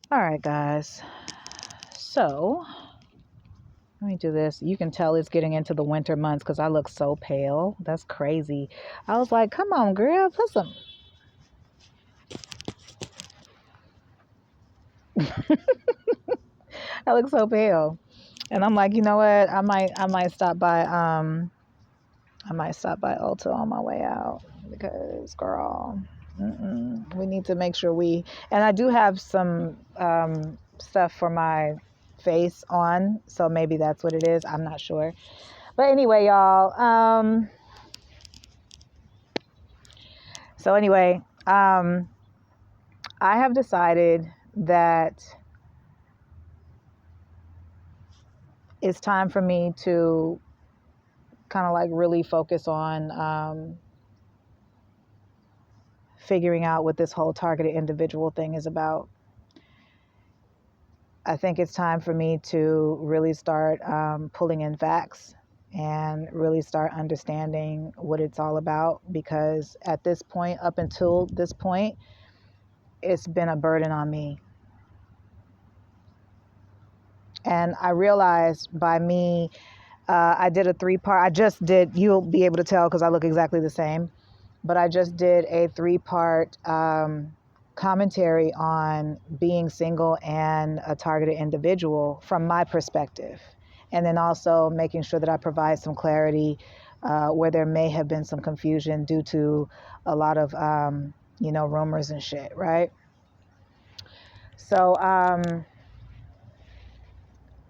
All right, guys. So let me do this. You can tell it's getting into the winter months because I look so pale. That's crazy. I was like, come on, girl, put some. I look so pale. And I'm like, you know what? I might stop by Ulta on my way out because girl, we need to make sure and I do have some stuff for my face on, so maybe that's what it is. I'm not sure. But anyway, y'all, so anyway, I have decided that it's time for me to kind of like really focus on figuring out what this whole targeted individual thing is about. I think it's time for me to really start pulling in facts and really start understanding what it's all about, because at this point, up until this point, it's been a burden on me. And I realized by me, I did a 3-part, I just did, you'll be able to tell because I look exactly the same, but I just did a 3-part commentary on being single and a targeted individual from my perspective. And then also making sure that I provide some clarity where there may have been some confusion due to a lot of, rumors and shit, right? So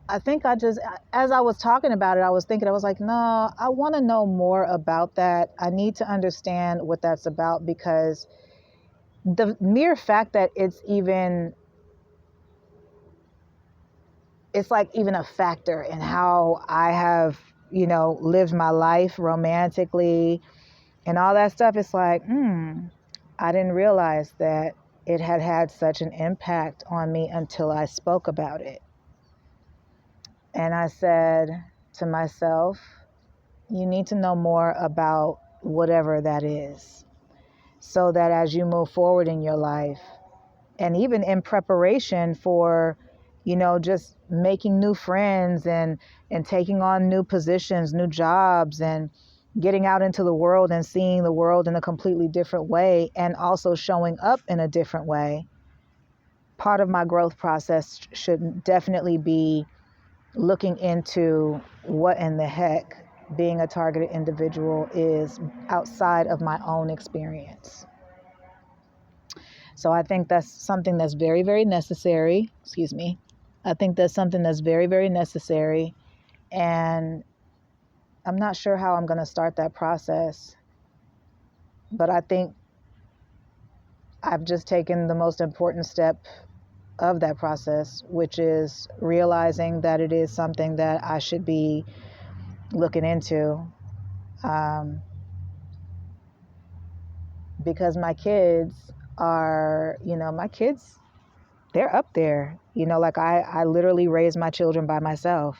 I think as I was talking about it, I was thinking, I was like, no, I want to know more about that. I need to understand what that's about, because the mere fact that it's like even a factor in how I have, lived my life romantically and all that stuff. It's like, I didn't realize that it had had such an impact on me until I spoke about it. And I said to myself, you need to know more about whatever that is, so that as you move forward in your life, and even in preparation for, just making new friends and taking on new positions, new jobs, and getting out into the world and seeing the world in a completely different way, and also showing up in a different way. Part of my growth process should definitely be looking into what in the heck being a targeted individual is outside of my own experience. So I think that's something that's very, very necessary. Excuse me. I think that's something that's very, very necessary. And I'm not sure how I'm going to start that process. But I think I've just taken the most important step of that process, which is realizing that it is something that I should be looking into. Because my kids they're up there. Like I literally raised my children by myself.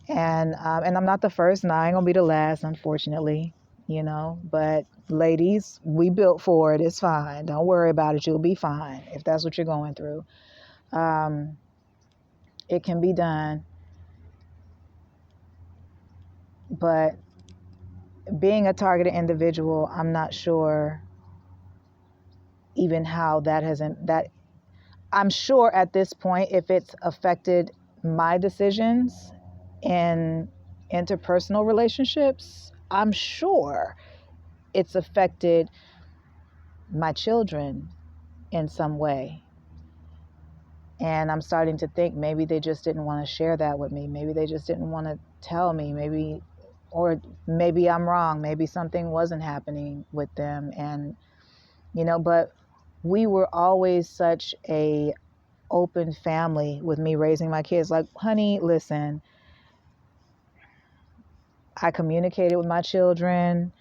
And I'm not the first, and I ain't gonna be the last, unfortunately. But ladies, we built for it. It's fine. Don't worry about it. You'll be fine if that's what you're going through. It can be done. But being a targeted individual, I'm not sure even how that I'm sure at this point, if it's affected my decisions in interpersonal relationships, I'm sure it's affected my children in some way. And I'm starting to think maybe they just didn't want to share that with me. Maybe they just didn't want to tell me. Or maybe I'm wrong. Maybe something wasn't happening with them. And, but we were always such a open family with me raising my kids. Like, honey, listen, I communicated with my children.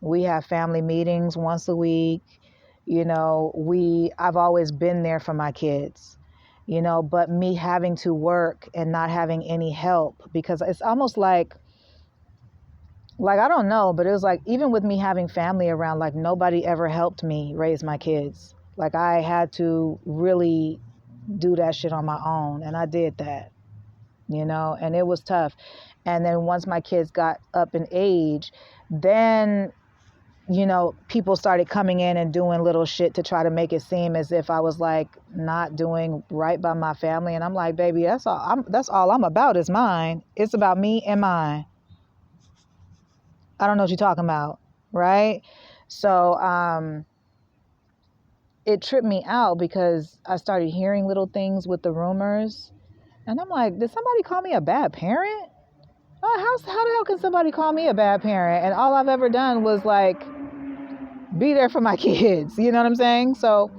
We have family meetings once a week. I've always been there for my kids, but me having to work and not having any help, because it's almost like I don't know, but it was like, even with me having family around, like nobody ever helped me raise my kids. Like I had to really do that shit on my own. And I did that, and it was tough. And then once my kids got up in age, then, people started coming in and doing little shit to try to make it seem as if I was like not doing right by my family. And I'm like, baby, that's all I'm about is mine. It's about me and mine. I don't know what you're talking about, right? So it tripped me out because I started hearing little things with the rumors. And I'm like, did somebody call me a bad parent? How the hell can somebody call me a bad parent? And all I've ever done was like be there for my kids. You know what I'm saying? So,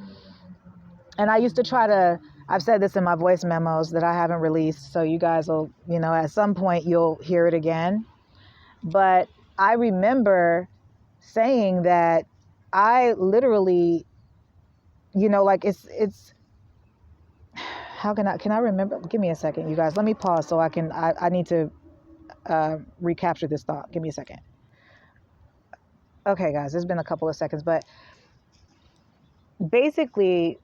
and I used to try to, I've said this in my voice memos that I haven't released. So you guys will, at some point you'll hear it again. But I remember saying that I literally, like it's, can I remember? Give me a second, you guys. Let me pause so I need to recapture this thought. Give me a second. Okay, guys, it's been a couple of seconds, but basically,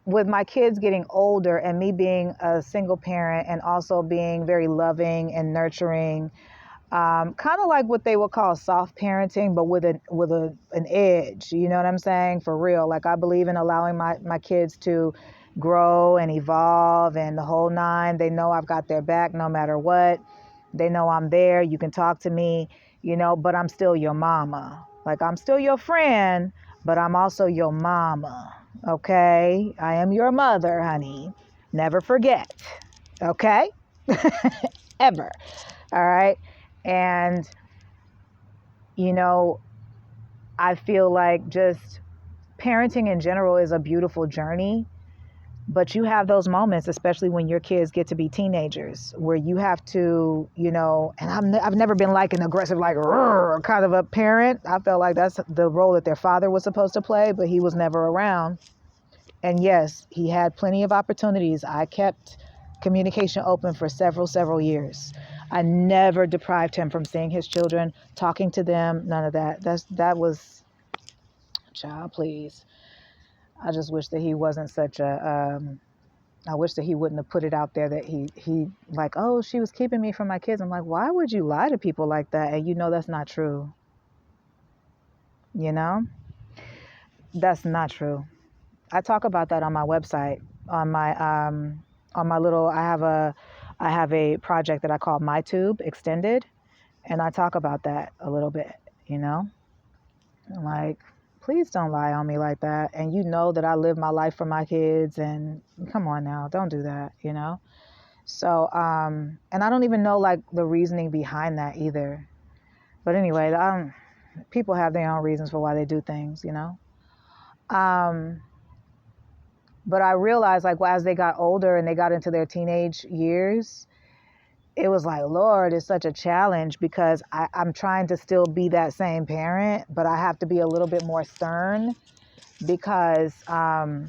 with my kids getting older and me being a single parent and also being very loving and nurturing, kind of like what they would call soft parenting, but with an edge. You know what I'm saying? For real. Like I believe in allowing my kids to grow and evolve and the whole nine. They know I've got their back no matter what. They know I'm there. You can talk to me, but I'm still your mama. Like I'm still your friend, but I'm also your mama. Okay? I am your mother, honey. Never forget. Okay? Ever. All right? And, I feel like just parenting in general is a beautiful journey. But you have those moments, especially when your kids get to be teenagers, where you have to, and I've never been like an aggressive, like, kind of a parent. I felt like that's the role that their father was supposed to play, but he was never around. And yes, he had plenty of opportunities. I kept communication open for several years. I never deprived him from seeing his children, talking to them, none of that. That was, child, please. I just wish that he wasn't such a, I wish that he wouldn't have put it out there that he like, oh, she was keeping me from my kids. I'm like, why would you lie to people like that? And that's not true. That's not true. I talk about that on my website, on my little, I have a project that I call MyTube Extended. And I talk about that a little bit, like, please don't lie on me like that. And that I live my life for my kids, and come on now, don't do that, So, and I don't even know like the reasoning behind that either. But anyway, people have their own reasons for why they do things, But I realized like as they got older and they got into their teenage years, it was like, Lord, it's such a challenge because I'm trying to still be that same parent, but I have to be a little bit more stern because I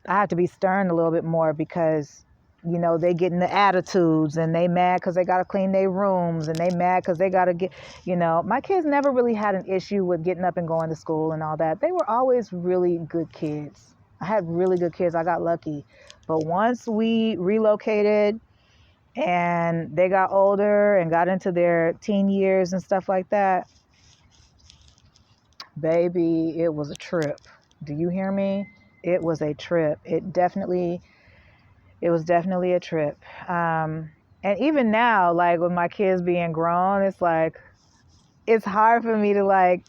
have to be stern a little bit more because, they get in the attitudes and they mad because they got to clean their rooms and they mad because they got to get, my kids never really had an issue with getting up and going to school and all that. They were always really good kids. I had really good kids. I got lucky. But once we relocated and they got older and got into their teen years and stuff like that, baby, it was a trip. Do you hear me? It was a trip. It was definitely a trip. And even now, like with my kids being grown, it's like, it's hard for me to like,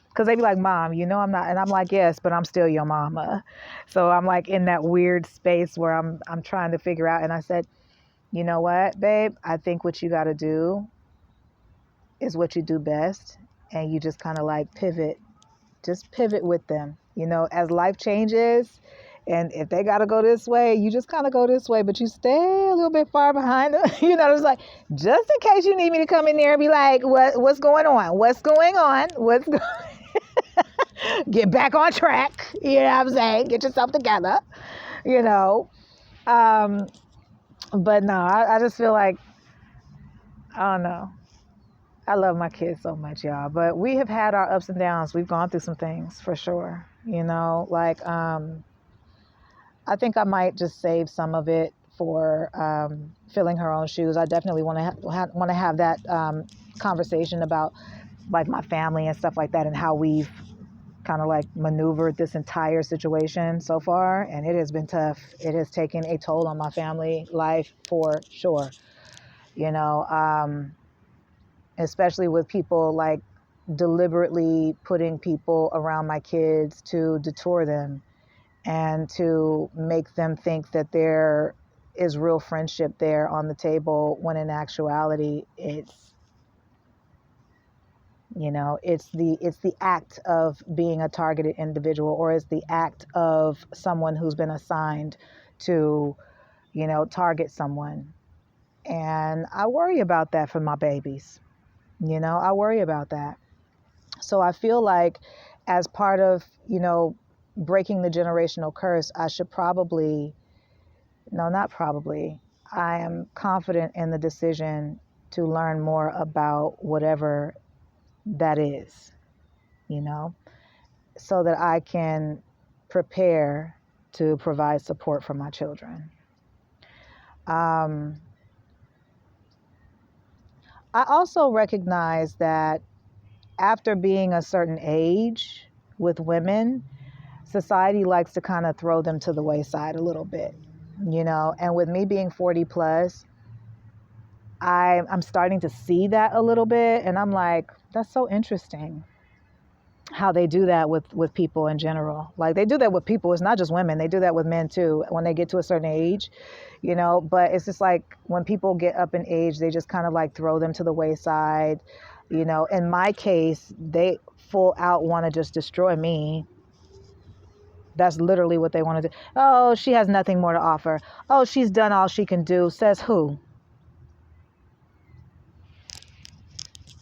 because they be like, Mom, I'm not, and I'm like, yes, but I'm still your mama. So I'm like in that weird space where I'm trying to figure out. And I said, you know what, babe? I think what you got to do is what you do best. And you just kind of like just pivot with them, as life changes. And if they got to go this way, you just kind of go this way, but you stay a little bit far behind them. It's like, just in case you need me to come in there and be like, what's going on? What's going on? Get back on track. You know what I'm saying? Get yourself together, But no, I just feel like, I don't know. I love my kids so much, y'all. But we have had our ups and downs. We've gone through some things for sure. Like I think I might just save some of it for filling her own shoes. I definitely want to want to have that conversation about like my family and stuff like that, and how we've kind of like maneuvered this entire situation so far. And it has been tough. It has taken a toll on my family life for sure. You know, especially with people like deliberately putting people around my kids to detour them and to make them think that there is real friendship there on the table, when in actuality it's, you know, it's the act of being a targeted individual, or it's the act of someone who's been assigned to, you know, target someone. And I worry about that for my babies. You know, I worry about that. So I feel like, as part of, you know, breaking the generational curse, I should probably, no, not probably, I am confident in the decision to learn more about whatever that is, you know, so that I can prepare to provide support for my children. Um, I also recognize that after being a certain age with women, society likes to kind of throw them to the wayside a little bit, you know. And with me being 40 plus, I'm starting to see that a little bit, and I'm like, that's so interesting how they do that with people in general. Like, they do that with people. It's not just women. They do that with men too when they get to a certain age, you know. But it's just like, when people get up in age, they just kind of like throw them to the wayside, you know. In my case, they full out want to just destroy me. That's literally what they want to do. Oh, she has nothing more to offer. Oh, she's done all she can do. Says who?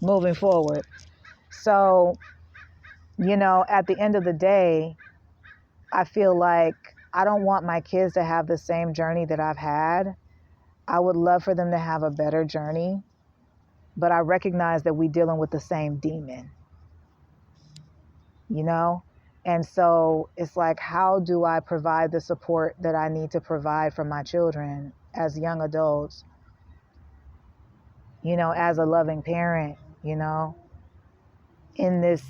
Moving forward. So, you know, at the end of the day, I feel like I don't want my kids to have the same journey that I've had. I would love for them to have a better journey, but I recognize that we're dealing with the same demon, you know? And so it's like, how do I provide the support that I need to provide for my children as young adults, you know, as a loving parent, you know, in this